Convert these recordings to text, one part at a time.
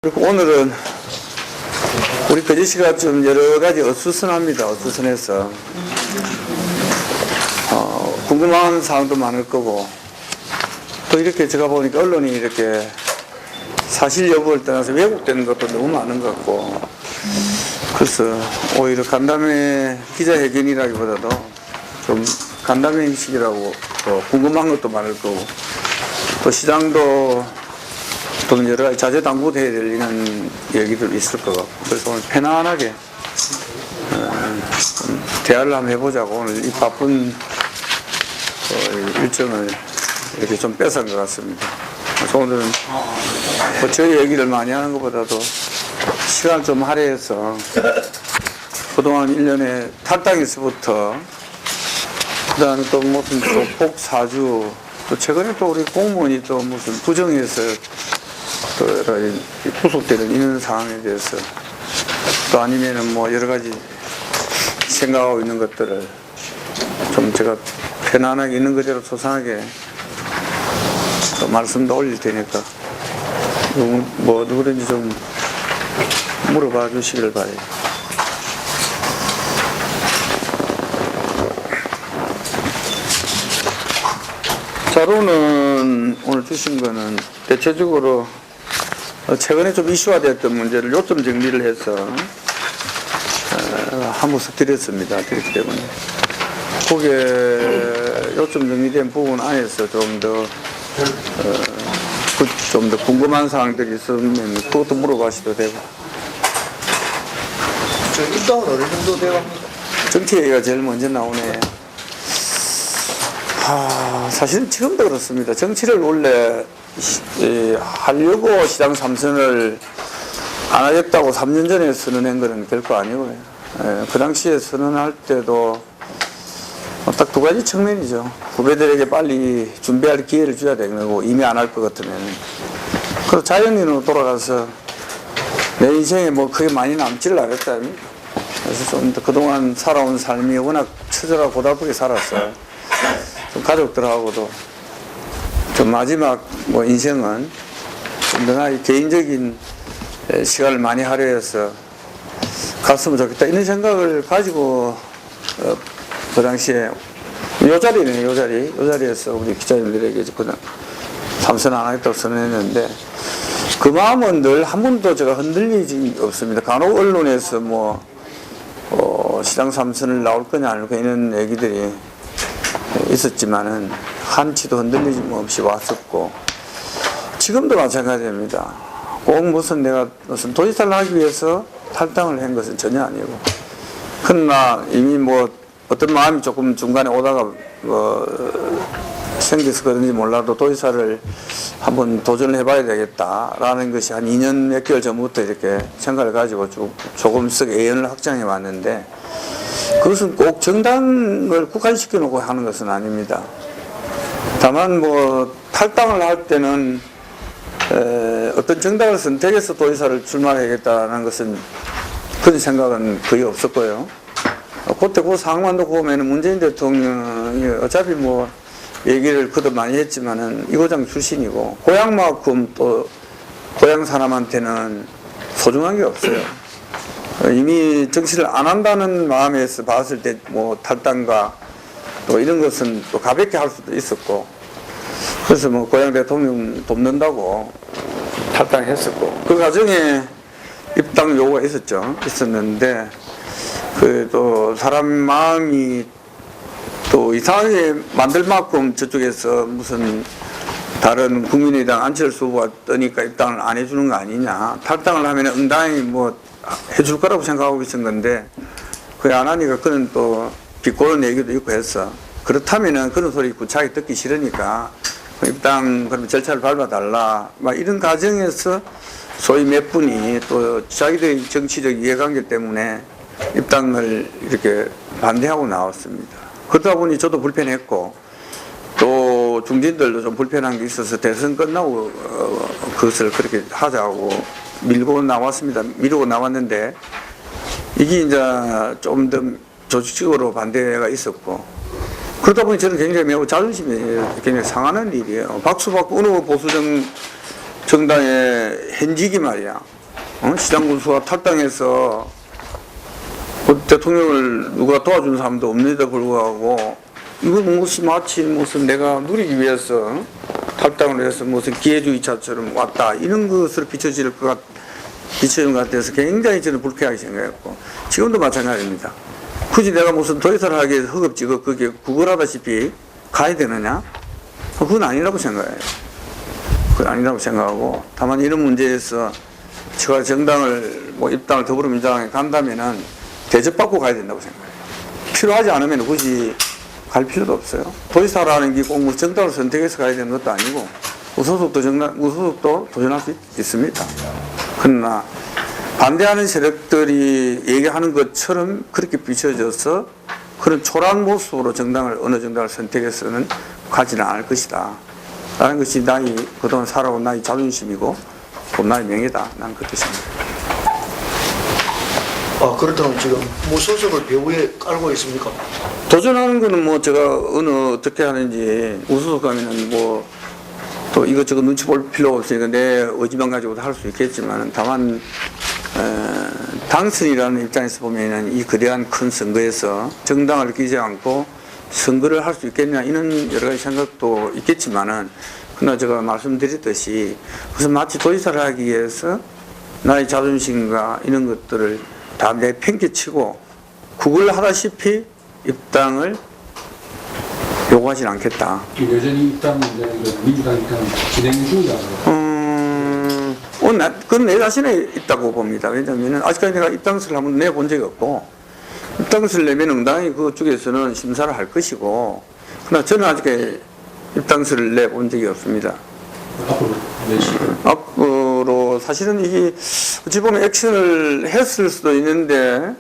그리고 오늘은 우리 거제시가 좀 여러 가지 어수선합니다. 어수선해서 궁금한 사항도 많을 거고, 또 이렇게 제가 보니까 언론이 이렇게 사실 여부를 떠나서 왜곡되는 것도 너무 많은 것 같고, 그래서 오히려 간담회 기자회견이라기보다도 좀 간담회식이라고 궁금한 것도 많을 거고, 또 시장도 또는 여러 가지 자재당국해야 될 이런 얘기도 있을 것 같고, 그래서 오늘 편안하게 대화를 한번 해보자고 오늘 이 바쁜 일정을 이렇게 좀 뺏은 것 같습니다. 그래서 오늘은 뭐 저희 얘기를 많이 하는 것보다도 시간을 좀 할애해서 그동안 1년에 탈당에서부터 그 다음에 또 무슨 또 폭사주, 또 최근에 또 우리 공무원이 또 무슨 부정해서 또 구속되는 이런 상황에 대해서, 또 아니면은 뭐 여러 가지 생각하고 있는 것들을 좀 제가 편안하게 있는 그대로 소상하게 또 말씀도 올릴 테니까 뭐 누구든지 좀 물어봐 주시길 바래요. 자료는 오늘 주신 거는 대체적으로 최근에 좀 이슈화되었던 문제를 요점 정리를 해서 한 번씩 드렸습니다. 드렸기 때문에 거기에 요점 정리된 부분 안에서 좀 더 궁금한 사항들이 있으면 그것도 물어봐셔도 되고. 입당은 어느 정도 돼요? 정치 얘기가 제일 먼저 나오네. 사실은 지금도 그렇습니다. 정치를 원래 하려고 시장 3선을 안 하겠다고 3년 전에 선언한 거는 결코 아니고요. 그 당시에 선언할 때도 딱 두 가지 측면이죠. 후배들에게 빨리 준비할 기회를 줘야 되는 거고, 이미 안 할 것 같으면. 그리고 자연인으로 돌아가서 내 인생에 뭐 크게 많이 남지를 않았다. 그래서 좀 그동안 살아온 삶이 워낙 처절하고 고달프게 살았어요. 좀 가족들하고도 좀 마지막 뭐 인생은 좀 더 개인적인 시간을 많이 할애해서 갔으면 좋겠다, 이런 생각을 가지고 그 당시에 요 자리에서 우리 기자님들에게 그냥 삼선 안 하겠다고 선언했는데, 그 마음은 늘 한 번도 제가 흔들리지 없습니다. 간혹 언론에서 뭐 시장 3선을 나올 거냐 안 나올 거냐 이런 얘기들이 있었지만은 한치도 흔들리지 없이 왔었고, 지금도 마찬가지입니다. 꼭 내가 무슨 도지사를 하기 위해서 탈당을 한 것은 전혀 아니고, 그러나 이미 뭐 어떤 마음이 조금 중간에 오다가 생겨서 그런지 몰라도 도지사를 한번 도전을 해봐야 되겠다라는 것이 한 2년 몇 개월 전부터 이렇게 생각을 가지고 조금씩 애연을 확장해 왔는데, 그것은 꼭 정당을 국한시켜 놓고 하는 것은 아닙니다. 다만 뭐 탈당을 할 때는 어떤 정당을 선택해서 도지사를 출마하겠다는 것은 그런 생각은 거의 없었고요. 그때 그 상황만 놓고 보면 문재인 대통령이 어차피 뭐 얘기를 그도 많이 했지만은 이고장 출신이고, 고향만큼 또 고향 사람한테는 소중한 게 없어요. 이미 정치를 안 한다는 마음에서 봤을 때 뭐 탈당과 또 이런 것은 또 가볍게 할 수도 있었고, 그래서 뭐 고향 대통령 돕는다고 탈당했었고, 그 과정에 입당 요구가 있었는데, 또 사람 마음이 또 이상하게 만들 만큼 저쪽에서 무슨 다른 국민의당 안철수 후보가 뜨니까 입당을 안 해주는 거 아니냐, 탈당을 하면 응당히 뭐 해줄 거라고 생각하고 있었던 건데 그게 안 하니까 그는 또 비꼬는 얘기도 있고 해서, 그렇다면은 그런 소리 구차하게 듣기 싫으니까 입당 그러면 절차를 밟아달라, 막 이런 과정에서 소위 몇 분이 또 자기들의 정치적 이해관계 때문에 입당을 이렇게 반대하고 나왔습니다. 그러다 보니 저도 불편했고, 또 중진들도 좀 불편한 게 있어서 대선 끝나고 그것을 그렇게 하자고 미루고 나왔는데, 이게 이제 좀 더 조직적으로 반대가 있었고, 그러다 보니 저는 굉장히 매우 자존심이 굉장히 상하는 일이에요. 박수 받고 어느 보수정 정당의 현직이 말이야. 시장 군수가 탈당해서 그 대통령을 누가 도와준 사람도 없는데도 불구하고 이건 무슨 마치 무슨 내가 누리기 위해서 탈당을 해서 무슨 기회주의자처럼 왔다 이런 것으로 비춰지는 것 같아서 굉장히 저는 불쾌하게 생각했고 지금도 마찬가지입니다. 굳이 내가 무슨 도의사를 하기 위해서 허겁지겁 그게 구걸하다시피 가야 되느냐? 그건 아니라고 생각해요. 그건 아니라고 생각하고 다만 이런 문제에서 제가 정당을 입당을 더불어민주당에 간다면은 대접받고 가야 된다고 생각해요. 필요하지 않으면 굳이 갈 필요도 없어요. 도지사라는 게 꼭 정당을 선택해서 가야 되는 것도 아니고 무소속도 도전할 수 있습니다. 그러나 반대하는 세력들이 얘기하는 것처럼 그렇게 비춰져서 그런 초라한 모습으로 어느 정당을 선택해서는 가지는 않을 것이다. 라는 것이 그동안 살아온 나의 자존심이고 또 나의 명예다. 난 그렇게 생각합니다. 그렇다면 지금 무소속을 배후에 깔고 있습니까? 도전하는 거는 제가 어떻게 하는지 무소속 가면은 또 이것저것 눈치 볼 필요가 없으니까 내 의지만 가지고도 할 수 있겠지만 다만 당선이라는 입장에서 보면은 이 거대한 큰 선거에서 정당을 끼지 않고 선거를 할 수 있겠냐 이런 여러 가지 생각도 있겠지만은 그러나 제가 말씀드렸듯이 무슨 마치 도지사를 하기 위해서 나의 자존심과 이런 것들을 다 내팽개치고 구걸하다시피 입당을 요구하지는 않겠다. 여전히 입당 문제는 민주당 입당 진행 중이라고. 그건 내 자신에 있다고 봅니다. 왜냐하면 아직까지 내가 입당서를 한번 내본 적이 없고 입당서를 내면 응당히 그쪽에서는 심사를 할 것이고 그러나 저는 아직까지 입당서를 내본 적이 없습니다. 앞으로 내시고. 앞으로 사실은 이게 어찌 보면 액션을 했을 수도 있는데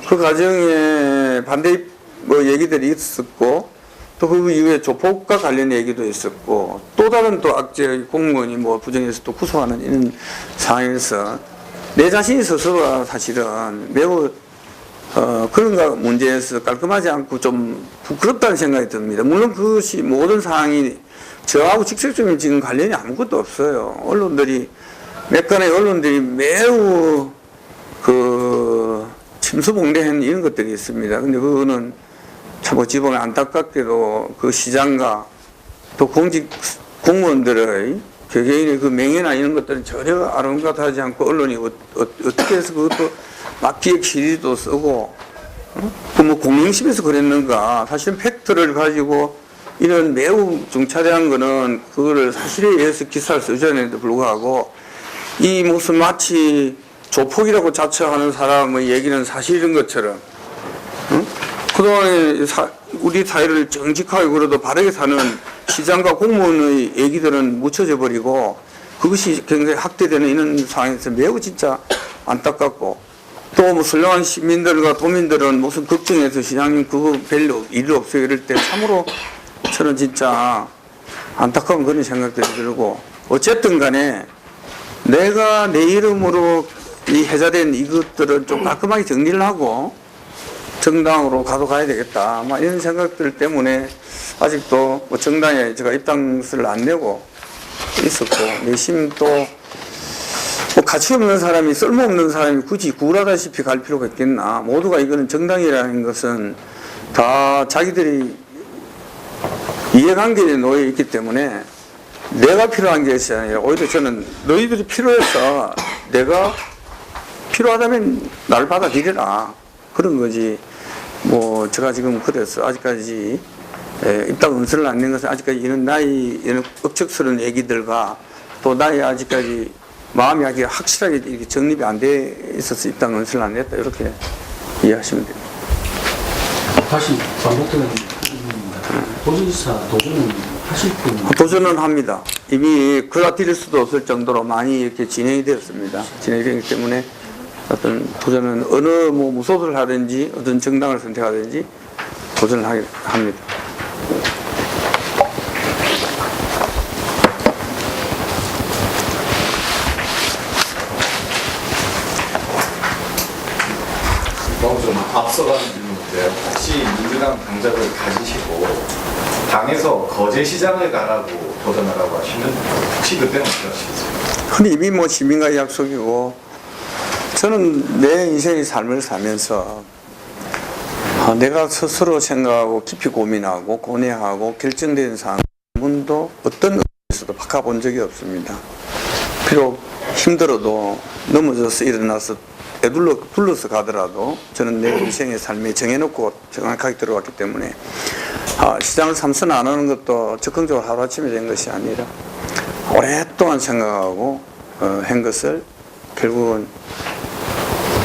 그 과정에 반대 얘기들이 있었고 또 그 이후에 조폭과 관련 얘기도 있었고 또 다른 또 악재 공무원이 부정해서 또 구속하는 이런 상황에서 내 자신이 스스로가 사실은 매우 그런 문제에서 깔끔하지 않고 좀 부끄럽다는 생각이 듭니다. 물론 그것이 모든 상황이 저하고 직접적인 지금 관련이 아무것도 없어요. 몇 간의 언론들이 매우 침수봉대한 이런 것들이 있습니다. 근데 그거는 참 어찌 보면 안타깝게도 그 시장과 또 공무원들의 개개인의 그 명예나 이런 것들은 전혀 아랑곳하지 않고 언론이 어떻게 해서 그것도 막 기획 시리도 쓰고 공영심에서 그랬는가. 사실은 팩트를 가지고 이런 매우 중차대한 거는 그거를 사실에 의해서 기사를 써주는데도 불구하고 이 무슨 마치 조폭이라고 자처하는 사람의 얘기는 사실인 것처럼 그동안에 우리 사회를 정직하게 그래도 바르게 사는 시장과 공무원의 얘기들은 묻혀져 버리고 그것이 굉장히 확대되는 이런 상황에서 매우 진짜 안타깝고 또 선량한 시민들과 도민들은 무슨 걱정해서 시장님 그거 별로 일 없어요 이럴 때 참으로 저는 진짜 안타까운 그런 생각들이 들고 어쨌든 간에 내가 내 이름으로 이 해자된 이것들은 좀 깔끔하게 정리를 하고 정당으로 가야 되겠다. 이런 생각들 때문에 아직도 정당에 제가 입당서를 안 내고 있었고, 내심 또 가치 없는 사람이, 쓸모없는 사람이 굳이 구라다시피 갈 필요가 있겠나. 모두가 이거는 정당이라는 것은 다 자기들이 이해관계에 놓여 있기 때문에 내가 필요한 것이 아니라 오히려 저는 너희들이 필요해서 내가 필요하다면 나를 받아들여라. 그런 거지. 제가 지금 그래서 아직까지 입당 은서를 안 낸 것은 아직까지 이런 이런 억척스러운 얘기들과 또 나의 아직까지 마음이 아직 확실하게 이렇게 정립이 안 돼 있어서 입당 은서를 안 냈다. 이렇게 이해하시면 됩니다. 다시 반복되는 도지사 도전은 하실 분? 도전은 합니다. 이미 글라드릴 수도 없을 정도로 많이 이렇게 진행이 되었습니다. 진행이 되기 때문에 어떤 도전은 어느 무소속을 하든지 어떤 정당을 선택하든지 도전을 합니다. 너무 좀 앞서가는 질문인데요. 혹시 민주당 당적을 가지시고 당에서 거제시장을 가라고 도전하라고 하시면 혹시 그때는 어떻게 하시겠어요? 근데 이미 뭐 시민과의 약속이고, 저는 내 인생의 삶을 살면서 내가 스스로 생각하고 깊이 고민하고 고뇌하고 결정된 사항도 어떤 의미에서도 바꿔본 적이 없습니다. 비록 힘들어도 넘어져서 일어나서 굴러서 가더라도 저는 내 인생의 삶에 정해놓고 정확하게 들어왔기 때문에 시장을 삼선 안 하는 것도 적극적으로 하루아침에 된 것이 아니라 오랫동안 생각하고 한 것을 결국은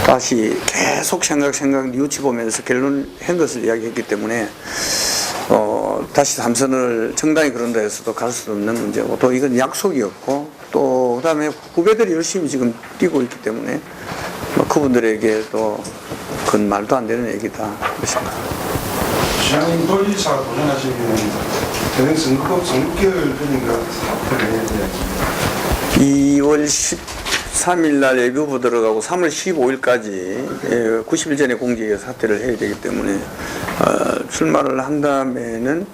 다시 계속 생각 뉘우치 보면서 결론 한 것을 이야기했기 때문에 다시 삼선을 정당히 그런다 해서도 갈 수 없는 문제고, 또 이건 약속이었고, 또 그다음에 후배들이 열심히 지금 뛰고 있기 때문에 그분들에게도 그건 말도 안 되는 얘기다 그렇습니다. 시장님 도지사 도전하시면 대선 선거법 6개월 전인가 사퇴를 해야 돼요. 2월 13일 날 예비후보 들어가고 3월 15일까지 90일 전에 공직에 사퇴를 해야 되기 때문에 출마를 한 다음에는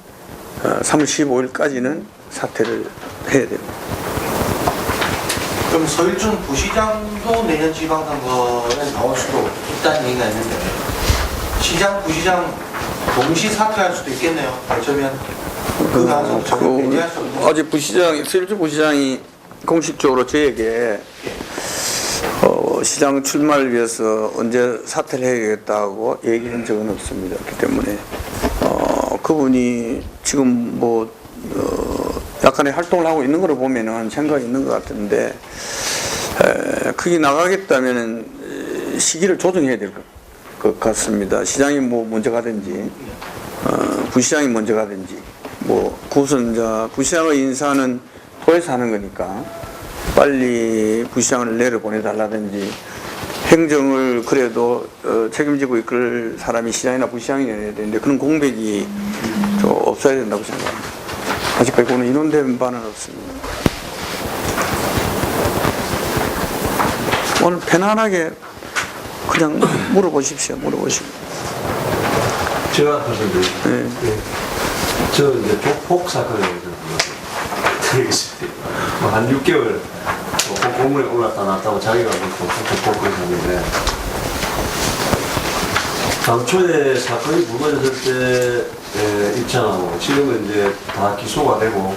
3월 15일까지는 사퇴를 해야 됩니다. 그럼 서일준 부시장도 내년 지방선거에 나올 수도 있다는 얘기가 있는데 시장, 부시장 동시 사퇴할 수도 있겠네요. 어쩌면 그 가능성 전혀 배제할 수 없는. 어제 서일준 부시장이 공식적으로 저에게 시장 출마를 위해서 언제 사퇴를 해야겠다고 얘기한 적은 없습니다. 그렇기 때문에 그분이 지금 뭐 약간의 활동을 하고 있는 걸 보면은 생각이 있는 것 같은데, 그게 나가겠다면 시기를 조정해야 될 것 같습니다. 시장이 뭐 먼저 가든지 부시장이 먼저 가든지, 뭐 우선 부시장의 인사는 도에서 하는 거니까 빨리 부시장을 내려보내달라든지, 행정을 그래도 책임지고 이끌 사람이 시장이나 부시장이 해야 되는데 그런 공백이 좀 없어야 된다고 생각합니다. 아직까지 그는 인원된 바는 없습니다. 오늘 편안하게 그냥 물어보십시오. 제가 하는데, 네. 저 이제 조폭 사건에 대해서 되겠습니다. 한 6개월 공문에 올랐다 놨다고 자기가 조폭을 했는데, 당초에 사건이 불거졌을 때 입장하고 지금은 이제 다 기소가 되고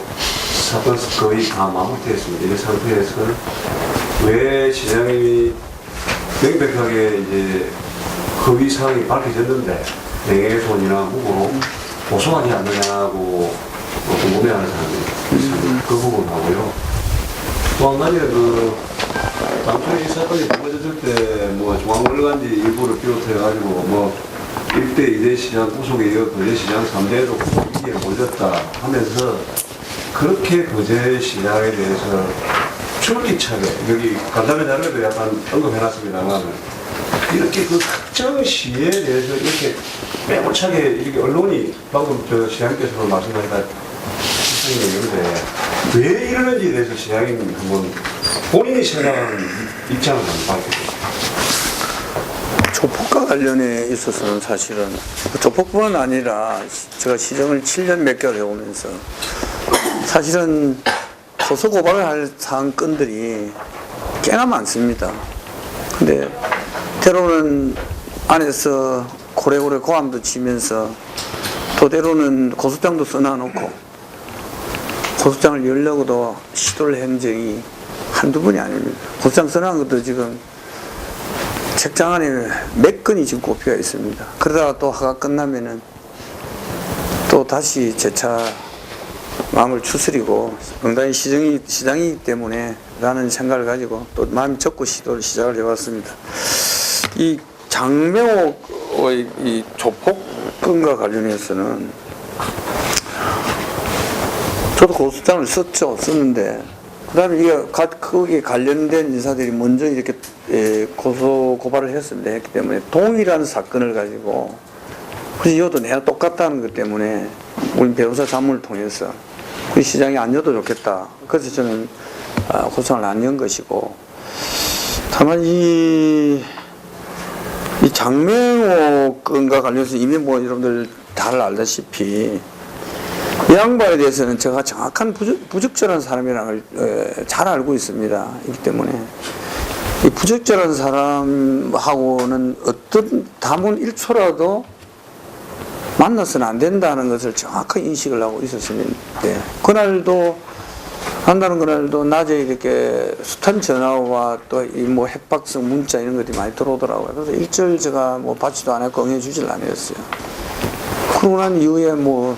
사건 거의 다 마무리되었습니다. 이 상태에서 왜 시장님이 명백하게 이제 허위 사항이 밝혀졌는데 명예훼손이나 후보로 고소하지 않느냐고 궁금해하는 사람이 있습니다. 그 부분하고요. 또 한 가지는 당초에 이 사건이 불거졌을 때 뭐 중앙원관지 일부를 비롯해가지고 뭐 1대, 2대 시장 구속에 이어 거제 시장 3대에도 구속 위기에 몰렸다 하면서 그렇게 거제 시장에 대해서 줄기차게, 여기 간담회 자료에도 약간 언급해놨습니다만, 이렇게 그 특정 시에 대해서 이렇게 매몰차게 이렇게 언론이 방금 시장님께서 말씀하시다 있는데 왜 이러는지에 대해서 시장님 한번 본인이 생각하는 입장을 한번 밝혀주세요. 조폭과 관련해 있어서는 사실은 조폭뿐만 아니라 제가 시정을 7년 몇 개월 해오면서 사실은 고소 고발을 할 사건들이 꽤나 많습니다. 근데 때로는 안에서 고래고래 고함도 치면서 또 때로는 고소장도 써놔놓고 고소장을 열려고도 시도를 한 적이 한두 번이 아닙니다. 고소장 써놓은 것도 지금 책장 안에 몇 건이 지금 꼽혀가 있습니다. 그러다가 또 화가 끝나면은 또 다시 재차 마음을 추스리고 응당히 시장이기 때문에 라는 생각을 가지고 또 마음이 접고 시도를 시작을 해왔습니다. 이 장명옥의 이 조폭건과 관련해서는 저도 고소장을 썼는데 그 다음에 이게 거기에 관련된 인사들이 먼저 이렇게 고소 고발을 했습니다. 했기 때문에 동일한 사건을 가지고 그래서 이것도 내가 똑같다는 것 때문에 우리 변호사 자문을 통해서 우리 시장이 안 여도 좋겠다. 그래서 저는 고소장을 안 연 것이고, 다만 이 장명호 건과 관련해서 이미 뭐 여러분들 잘 알다시피 양반에 대해서는 제가 정확한 부적절한 사람이라는 걸 잘 알고 있습니다. 이기 때문에 이 부적절한 사람하고는 어떤 담은 1초라도 만나서는 안 된다는 것을 정확하게 인식을 하고 있었습니다. 그날도 한다는 그날도 낮에 이렇게 숱한 전화와 또 이 뭐 협박성 문자 이런 것들이 많이 들어오더라고요. 그래서 일절 제가 뭐 받지도 않았고 응해주질 않았어요. 그러고 난 이후에 뭐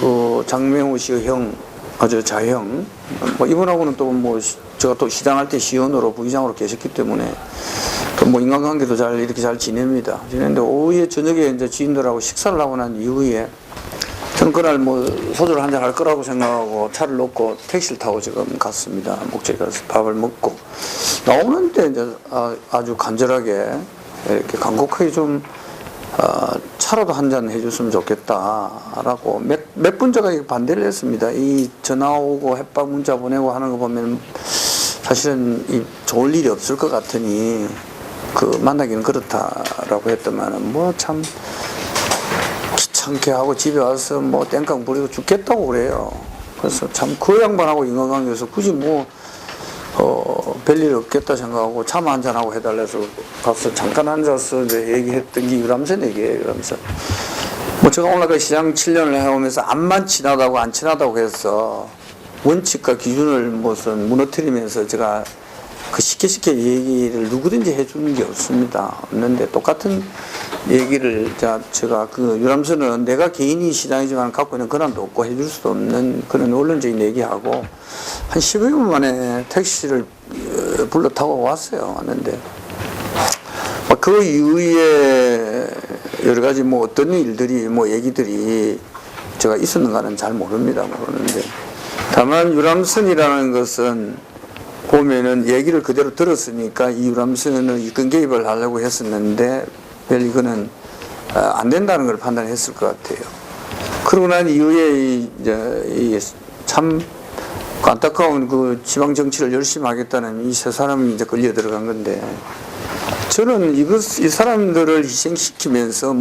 그 장명호 씨의 형, 자형, 뭐 이분하고는 또 뭐 제가 또 시장할 때 시연으로 부의장으로 계셨기 때문에 또 뭐 인간관계도 잘 이렇게 잘 지냅니다. 지냈는데 오후에 저녁에 이제 지인들하고 식사를 하고 난 이후에 저는 그날 뭐 소주를 한잔 할 거라고 생각하고 차를 놓고 택시를 타고 지금 갔습니다. 목적에 가서 밥을 먹고 나오는데 이제 아주 간절하게 이렇게 간곡하게 좀 차라도 한 잔 해줬으면 좋겠다라고 몇 분 제가 반대를 했습니다. 이 전화 오고 협박 문자 보내고 하는 거 보면 사실은 이 좋을 일이 없을 것 같으니 그 만나기는 그렇다라고 했더만은 뭐 참 귀찮게 하고 집에 와서 뭐 땡깡 부리고 죽겠다고 그래요. 그래서 참 그 양반하고 인간관계에서 굳이 뭐 별일 없겠다 생각하고 차만 한잔하고 해달래서 가서 잠깐 앉아서 이제 얘기했던 게 유람선 얘기예요. 그러면서 뭐 제가 오늘까지 시장 7년을 해오면서 암만 친하다고 안 친하다고 해서 원칙과 기준을 무슨 무너뜨리면서 제가 그 쉽게 얘기를 누구든지 해주는 게 없습니다. 없는데 똑같은 얘기를 제가 그 유람선은 내가 개인이 시장이지만 갖고 있는 권한도 없고 해줄 수도 없는 그런 원론적인 얘기하고 한 15분 만에 택시를 불러 타고 왔어요. 왔는데 그 이후에 여러 가지 뭐 어떤 일들이 뭐 얘기들이 제가 있었는가는 잘 모릅니다. 모르는데 다만 유람선이라는 것은 보면은 얘기를 그대로 들었으니까 이 유람선을 이권 개입을 하려고 했었는데 별 이거는 안 된다는 걸 판단했을 것 같아요. 그러고 난 이후에 이제 참 안타까운 그 지방 정치를 열심히 하겠다는 이 세 사람이 이제 걸려 들어간 건데 저는 이 사람들을 희생시키면서